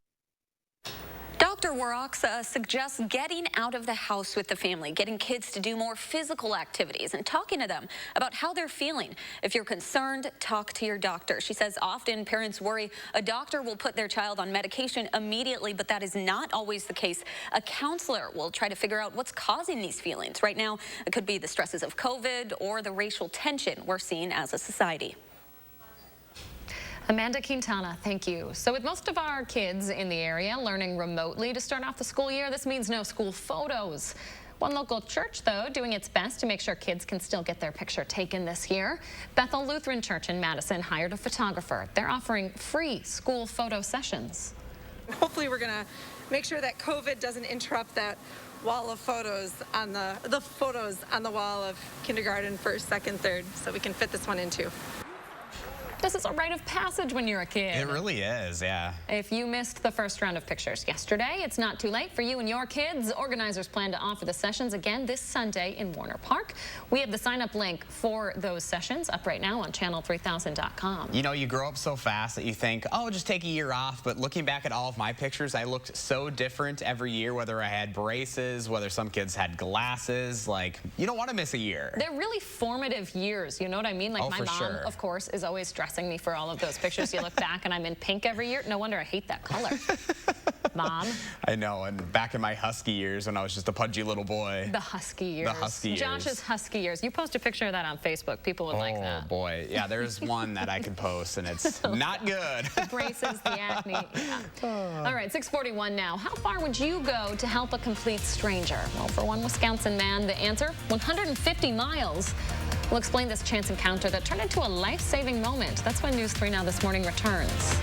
Dr. Warrock suggests getting out of the house with the family, getting kids to do more physical activities, and talking to them about how they're feeling. If you're concerned, talk to your doctor. She says often parents worry a doctor will put their child on medication immediately, but that is not always the case. A counselor will try to figure out what's causing these feelings. Right now, it could be the stresses of COVID or the racial tension we're seeing as a society. Amanda Quintana, thank you. So with most of our kids in the area learning remotely to start off the school year, this means no school photos. One local church, though, doing its best to make sure kids can still get their picture taken this year. Bethel Lutheran Church in Madison hired a photographer. They're offering free school photo sessions. Hopefully we're going to make sure that COVID doesn't interrupt that wall of photos on the photos on the wall of kindergarten, first, second, third, so we can fit this one in too. This is a rite of passage when you're a kid. It really is, yeah. If you missed the first round of pictures yesterday, it's not too late for you and your kids. Organizers plan to offer the sessions again this Sunday in Warner Park. We have the sign-up link for those sessions up right now on channel3000.com. You know, you grow up so fast that you think, oh, just take a year off. But looking back at all of my pictures, I looked so different every year, whether I had braces, whether some kids had glasses. Like, you don't want to miss a year. They're really formative years, you know what I mean? Like my mom, of course, is always dressing me for all of those pictures. You look back and I'm in pink every year. No wonder I hate that color. Mom. I know, and back in my husky years when I was just a pudgy little boy. The husky years. The husky years. Josh's husky years. You post a picture of that on Facebook. People would like that. Oh, boy. Yeah, there's one that I could post, and it's not good. The braces, the acne. Yeah. All right, 6:41 now. How far would you go to help a complete stranger? Well, for one Wisconsin man, the answer, 150 miles. We'll explain this chance encounter that turned into a life-saving moment. That's when News 3 Now This Morning returns.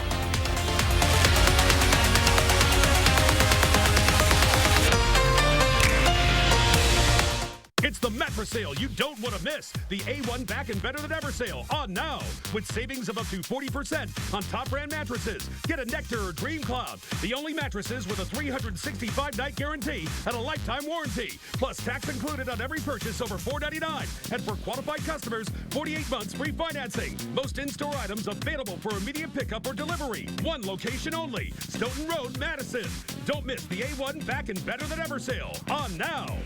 It's the mattress sale you don't want to miss. The A1 Back and Better Than Ever sale on now with savings of up to 40% on top brand mattresses. Get a Nectar or Dream Cloud, the only mattresses with a 365-night guarantee and a lifetime warranty. Plus tax included on every purchase over $4.99. And for qualified customers, 48 months free financing. Most in-store items available for immediate pickup or delivery. One location only, Stoughton Road, Madison. Don't miss the A1 Back and Better Than Ever sale on now.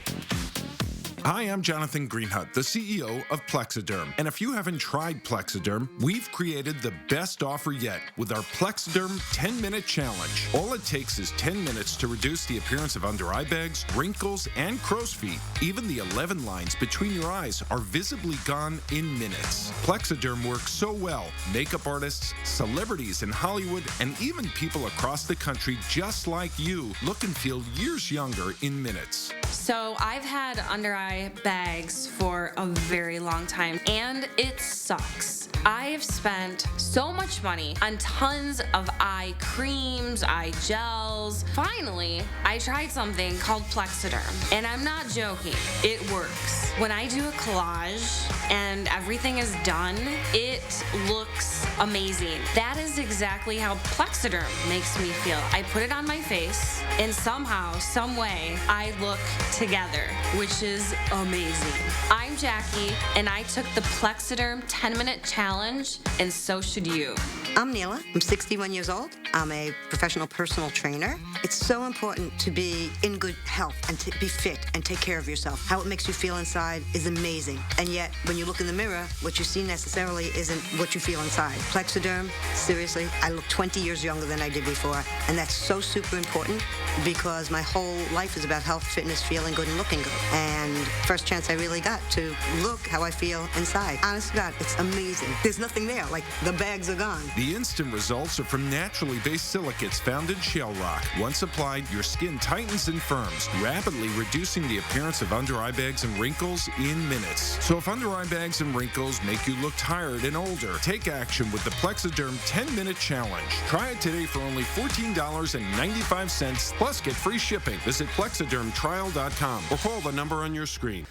Hi, I'm Jonathan Greenhut, the CEO of Plexiderm. And if you haven't tried Plexiderm, we've created the best offer yet with our Plexiderm 10-minute challenge. All it takes is 10 minutes to reduce the appearance of under-eye bags, wrinkles, and crow's feet. Even the 11 lines between your eyes are visibly gone in minutes. Plexiderm works so well, makeup artists, celebrities in Hollywood, and even people across the country just like you look and feel years younger in minutes. So I've had under-eye bags for a very long time, and it sucks. I've spent so much money on tons of eye creams, eye gels. Finally, I tried something called Plexiderm, and I'm not joking. It works. When I do a collage and everything is done, it looks amazing. That is exactly how Plexiderm makes me feel. I put it on my face, and somehow, some way, I look together, which is amazing. I'm Jackie, and I took the Plexiderm 10-minute challenge, and so should you. I'm Neela. I'm 61 years old. I'm a professional personal trainer. It's so important to be in good health and to be fit and take care of yourself. How it makes you feel inside is amazing. And yet, when you look in the mirror, what you see necessarily isn't what you feel inside. Plexiderm, seriously, I look 20 years younger than I did before. And that's so super important because my whole life is about health, fitness, feeling good, and looking good. And First chance I really got to look how I feel inside. Honest to God, it's amazing. There's nothing there, like the bags are gone. The instant results are from naturally based silicates found in shell rock. Once applied, your skin tightens and firms, rapidly reducing the appearance of under eye bags and wrinkles in minutes. So if under eye bags and wrinkles make you look tired and older, take action with the Plexiderm 10-minute challenge. Try it today for only $14.95, plus get free shipping. Visit plexidermtrial.com or call the number on your screen.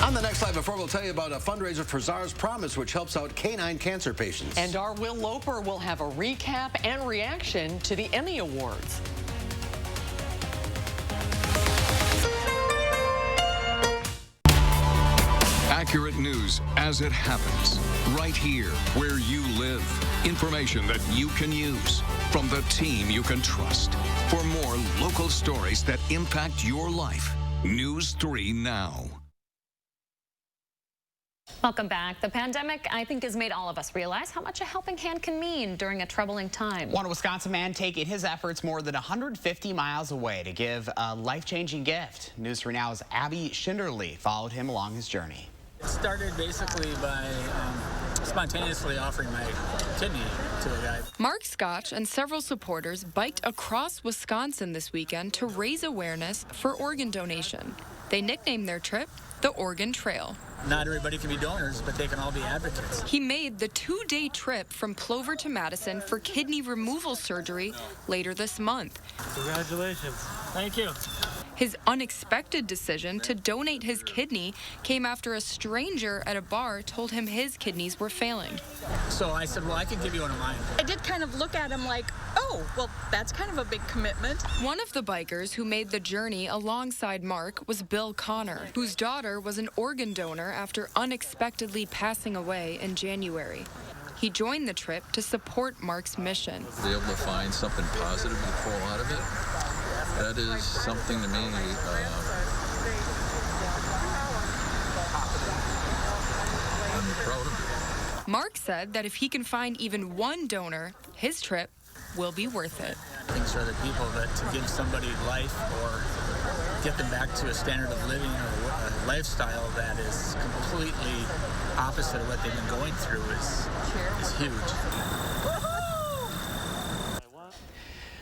On the next Live Before, we'll tell you about a fundraiser for Czar's Promise, which helps out canine cancer patients. And our Will Loper will have a recap and reaction to the Emmy Awards. Accurate news as it happens, right here where you live. Information that you can use from the team you can trust. For more local stories that impact your life, News 3 Now. Welcome back. The pandemic, I think, has made all of us realize how much a helping hand can mean during a troubling time. One Wisconsin man taking his efforts more than 150 miles away to give a life-changing gift. News 3 Now's Abby Schinderly followed him along his journey. It started basically by spontaneously offering my kidney to a guy. Mark Scotch and several supporters biked across Wisconsin this weekend to raise awareness for organ donation. They nicknamed their trip the Organ Trail. Not everybody can be donors, but they can all be advocates. He made the 2-day trip from Plover to Madison for kidney removal surgery later this month. Congratulations. Thank you. His unexpected decision to donate his kidney came after a stranger at a bar told him his kidneys were failing. So I said, well, I can give you one of mine. I did kind of look at him like, oh, well, that's kind of a big commitment. One of the bikers who made the journey alongside Mark was Bill Connor, whose daughter was an organ donor after unexpectedly passing away in January. He joined the trip to support Mark's mission. Be able to find something positive to pull out of it, that is something to me I'm proud of. Mark said that if he can find even one donor, his trip will be worth it. Things for other people, but to give somebody life or get them back to a standard of living or a lifestyle that is completely opposite of what they've been going through is huge.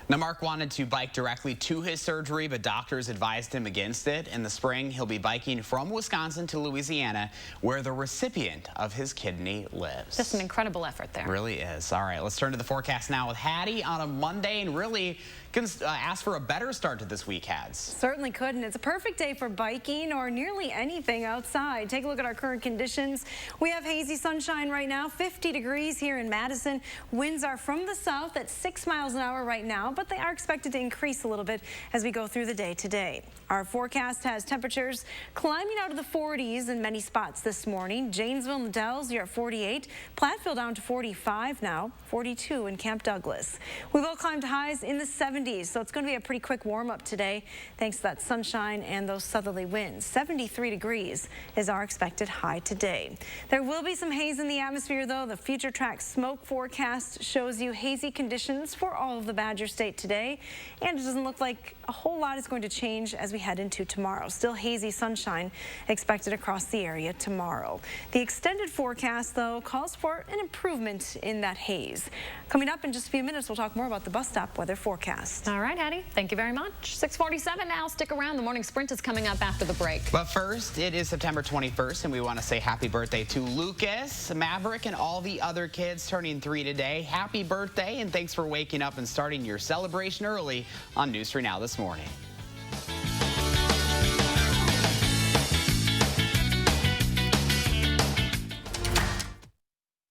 Now, Mark wanted to bike directly to his surgery, but doctors advised him against it. In the spring, he'll be biking from Wisconsin to Louisiana, where the recipient of his kidney lives. Just an incredible effort there. Really is. All right, let's turn to the forecast now with Hattie on a Monday, and really can ask for a better start to this week, Hads. Certainly could, and it's a perfect day for biking or nearly anything outside. Take a look at our current conditions. We have hazy sunshine right now, 50 degrees here in Madison. Winds are from the south at 6 miles an hour right now, but they are expected to increase a little bit as we go through the day today. Our forecast has temperatures climbing out of the 40s in many spots this morning. Janesville and Dells, you're at 48. Platteville down to 45 now, 42 in Camp Douglas. We will climb to highs in the 70s, so it's going to be a pretty quick warm-up today thanks to that sunshine and those southerly winds. 73 degrees is our expected high today. There will be some haze in the atmosphere, though. The Future Track smoke forecast shows you hazy conditions for all of the Badger State today, and it doesn't look like a whole lot is going to change as we head into tomorrow. Still hazy sunshine expected across the area tomorrow. The extended forecast, though, calls for an improvement in that haze. Coming up in just a few minutes, we'll talk more about the bus stop weather forecast. All right, Hattie, thank you very much. 6:47 now. Stick around. The morning sprint is coming up after the break. But first, it is September 21st, and we want to say happy birthday to Lucas, Maverick, and all the other kids turning 3 today. Happy birthday, and thanks for waking up and starting your celebration early on News 3 Now this morning.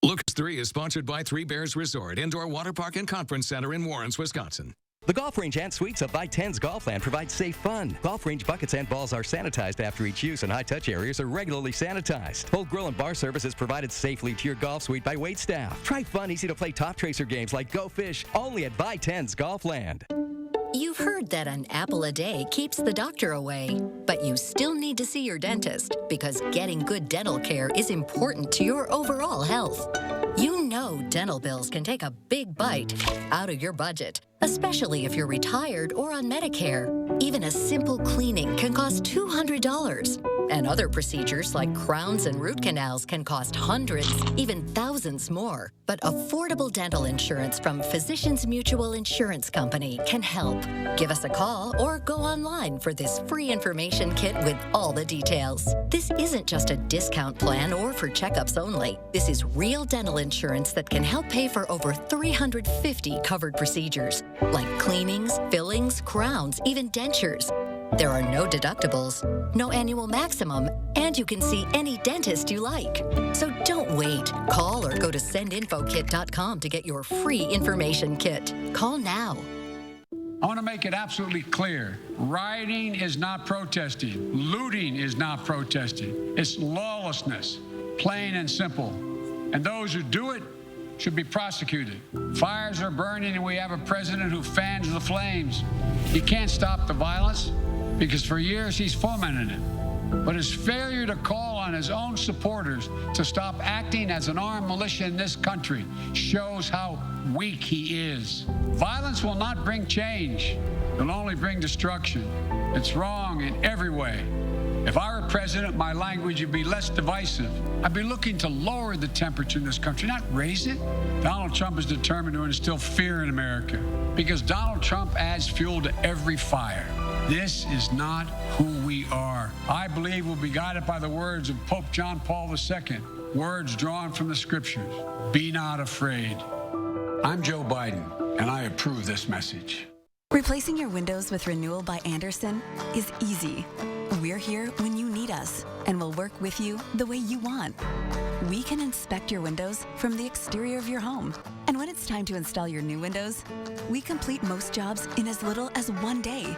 Lucas 3 is sponsored by Three Bears Resort, Indoor Water Park and Conference Center in Warrens, Wisconsin. The golf range and suites of Vi-10's Golfland provide safe fun. Golf range buckets and balls are sanitized after each use, and high-touch areas are regularly sanitized. Full grill and bar service is provided safely to your golf suite by wait staff. Try fun, easy-to-play top tracer games like Go Fish, only at Vi-10's Golfland. You've heard that an apple a day keeps the doctor away, but you still need to see your dentist because getting good dental care is important to your overall health. You know dental bills can take a big bite out of your budget, especially if you're retired or on Medicare. Even a simple cleaning can cost $200. And other procedures like crowns and root canals can cost hundreds, even thousands more. But affordable dental insurance from Physicians Mutual Insurance Company can help. Give us a call or go online for this free information kit with all the details. This isn't just a discount plan or for checkups only. This is real dental insurance that can help pay for over 350 covered procedures, like cleanings, fillings, crowns, even dentures. There are no deductibles, no annual maximum, and you can see any dentist you like. So don't wait. Call or go to sendinfokit.com to get your free information kit. Call now. I want to make it absolutely clear. Rioting is not protesting. Looting is not protesting. It's lawlessness, plain and simple. And those who do it should be prosecuted. Fires are burning and we have a president who fans the flames. He can't stop the violence because for years he's fomented it. But his failure to call on his own supporters to stop acting as an armed militia in this country shows how weak he is. Violence will not bring change. It'll only bring destruction. It's wrong in every way. If I were president, my language would be less divisive. I'd be looking to lower the temperature in this country, not raise it. Donald Trump is determined to instill fear in America because Donald Trump adds fuel to every fire. This is not who we are. I believe we'll be guided by the words of Pope John Paul II, words drawn from the scriptures. Be not afraid. I'm Joe Biden, and I approve this message. Replacing your windows with Renewal by Andersen is easy. We're here when you need us, and we'll work with you the way you want. We can inspect your windows from the exterior of your home. And when it's time to install your new windows, we complete most jobs in as little as 1 day,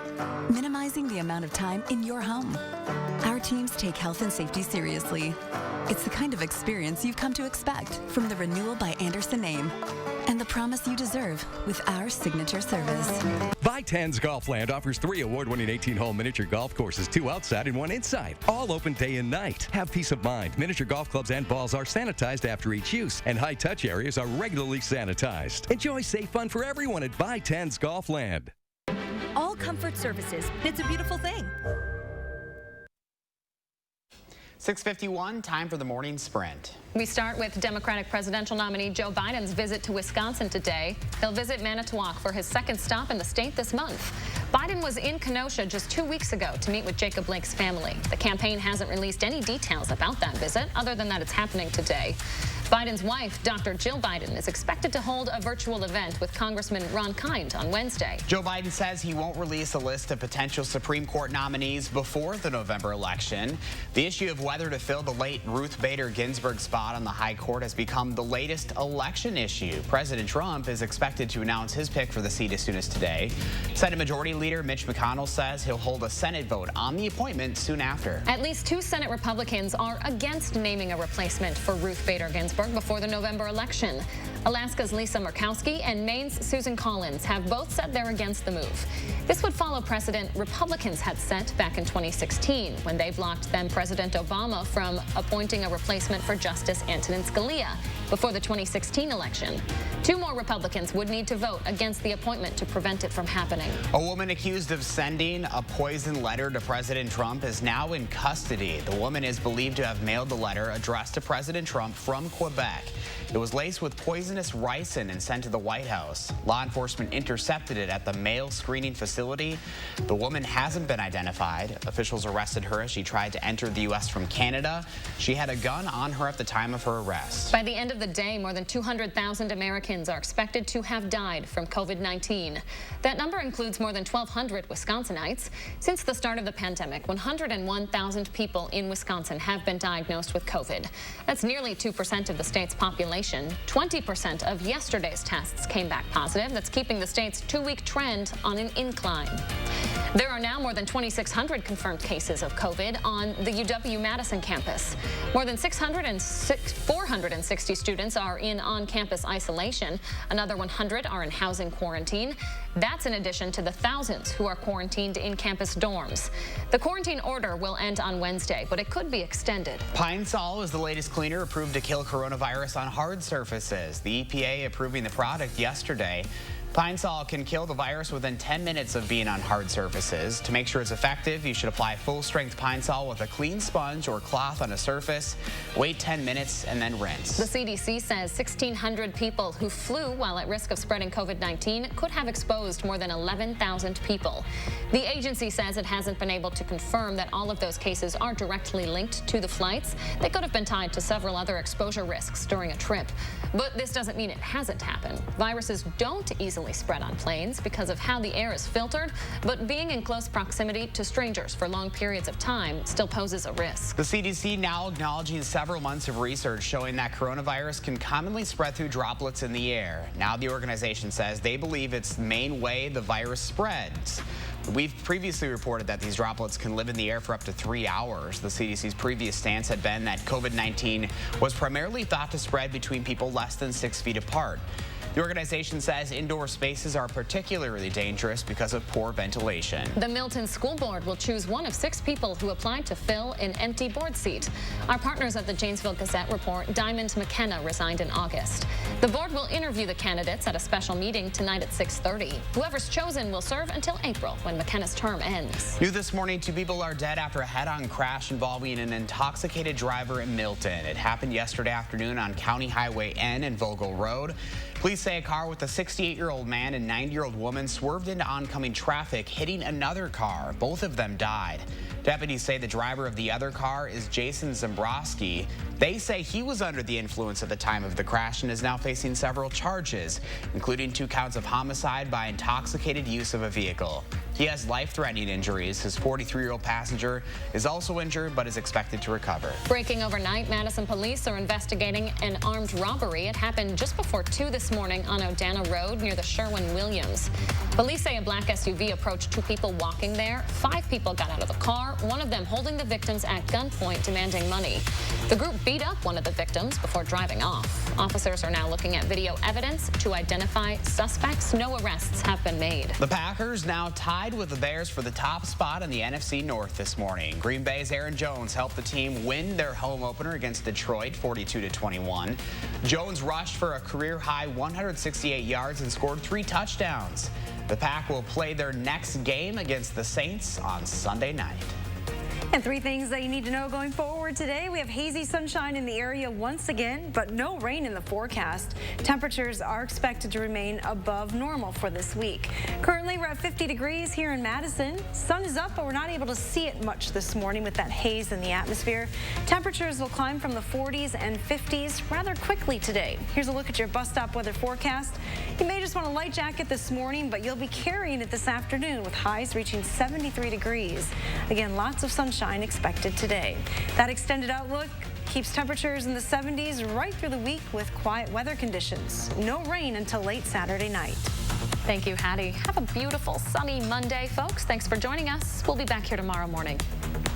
minimizing the amount of time in your home. Our teams take health and safety seriously. It's the kind of experience you've come to expect from the Renewal by Andersen name, and the promise you deserve with our signature service. Vitens Golfland offers 3 award-winning 18-hole miniature golf courses, 2 outside and 1 inside, all open day and night. Have peace of mind. Miniature golf clubs and balls are sanitized after each use, and high-touch areas are regularly sanitized. Enjoy safe fun for everyone at Vitens Golfland. All comfort services. It's a beautiful thing. 6:51, time for the morning sprint. We start with Democratic presidential nominee Joe Biden's visit to Wisconsin today. He'll visit Manitowoc for his second stop in the state this month. Biden was in Kenosha just 2 weeks ago to meet with Jacob Blake's family. The campaign hasn't released any details about that visit, other than that it's happening today. Biden's wife, Dr. Jill Biden, is expected to hold a virtual event with Congressman Ron Kind on Wednesday. Joe Biden says he won't release a list of potential Supreme Court nominees before the November election. The issue of whether to fill the late Ruth Bader Ginsburg spot on the High Court has become the latest election issue. President Trump is expected to announce his pick for the seat as soon as today. Senate Majority Leader Mitch McConnell says he'll hold a Senate vote on the appointment soon after. At least 2 Senate Republicans are against naming a replacement for Ruth Bader Ginsburg before the November election. Alaska's Lisa Murkowski and Maine's Susan Collins have both said they're against the move. This would follow precedent Republicans had set back in 2016 when they blocked then-President Obama from appointing a replacement for Justice Antonin Scalia before the 2016 election. 2 more Republicans would need to vote against the appointment to prevent it from happening. A woman accused of sending a poison letter to President Trump is now in custody. The woman is believed to have mailed the letter addressed to President Trump from Quebec. It was laced with poisonous ricin and sent to the White House. Law enforcement intercepted it at the mail screening facility. The woman hasn't been identified. Officials arrested her as she tried to enter the U.S. from Canada. She had a gun on her at the time of her arrest. By the end of the day, more than 200,000 Americans are expected to have died from COVID-19. That number includes more than 1,200 Wisconsinites. Since the start of the pandemic, 101,000 people in Wisconsin have been diagnosed with COVID. That's nearly 2% of the state's population. 20% of yesterday's tests came back positive. That's keeping the state's 2-week trend on an incline. There are now more than 2,600 confirmed cases of COVID on the UW-Madison campus. More than 460 students are in on-campus isolation. Another 100 are in housing quarantine. That's in addition to the thousands who are quarantined in campus dorms. The quarantine order will end on Wednesday, but it could be extended. Pine Sol is the latest cleaner approved to kill coronavirus on hard surfaces. The EPA approving the product yesterday. Pine Sol can kill the virus within 10 minutes of being on hard surfaces. To make sure it's effective, you should apply full-strength Pine Sol with a clean sponge or cloth on a surface. Wait 10 minutes and then rinse. The CDC says 1,600 people who flew while at risk of spreading COVID-19 could have exposed more than 11,000 people. The agency says it hasn't been able to confirm that all of those cases are directly linked to the flights. They could have been tied to several other exposure risks during a trip. But this doesn't mean it hasn't happened. Viruses don't easily spread on planes because of how the air is filtered, but being in close proximity to strangers for long periods of time still poses a risk. The CDC now acknowledging several months of research showing that coronavirus can commonly spread through droplets in the air. Now the organization says they believe it's the main way the virus spreads. We've previously reported that these droplets can live in the air for up to 3 hours. The CDC's previous stance had been that COVID-19 was primarily thought to spread between people less than 6 feet apart. The organization says indoor spaces are particularly dangerous because of poor ventilation. The Milton School Board will choose one of 6 people who applied to fill an empty board seat. Our partners at the Janesville Gazette report Diamond McKenna resigned in August. The board will interview the candidates at a special meeting tonight at 6:30. Whoever's chosen will serve until April when McKenna's term ends. New this morning, 2 people are dead after a head-on crash involving an intoxicated driver in Milton. It happened yesterday afternoon on County Highway N and Vogel Road. Police say a car with a 68-year-old man and 90-year-old woman swerved into oncoming traffic, hitting another car. Both of them died. Deputies say the driver of the other car is Jason Zambrowski. They say he was under the influence at the time of the crash and is now facing several charges, including 2 counts of homicide by intoxicated use of a vehicle. He has life-threatening injuries. His 43-year-old passenger is also injured but is expected to recover. Breaking overnight, Madison police are investigating an armed robbery. It happened just before 2 this morning on Odana Road near the Sherwin-Williams. Police say a black SUV approached 2 people walking there. 5 people got out of the car, one of them holding the victims at gunpoint demanding money. The group beat up one of the victims before driving off. Officers are now looking at video evidence to identify suspects. No arrests have been made. The Packers now tied with the Bears for the top spot in the NFC North this morning. Green Bay's Aaron Jones helped the team win their home opener against Detroit 42-21. Jones rushed for a career-high 168 yards and scored 3 touchdowns. The Pack will play their next game against the Saints on Sunday night. And 3 things that you need to know going forward today. We have hazy sunshine in the area once again, but no rain in the forecast. Temperatures are expected to remain above normal for this week. Currently, we're at 50 degrees here in Madison. Sun is up, but we're not able to see it much this morning with that haze in the atmosphere. Temperatures will climb from the 40s and 50s rather quickly today. Here's a look at your bus stop weather forecast. You may just want a light jacket this morning, but you'll be carrying it this afternoon with highs reaching 73 degrees. Again, lots of sunshine expected today. That extended outlook keeps temperatures in the 70s right through the week with quiet weather conditions. No rain until late Saturday night. Thank you, Hattie. Have a beautiful sunny Monday, folks. Thanks for joining us. We'll be back here tomorrow morning.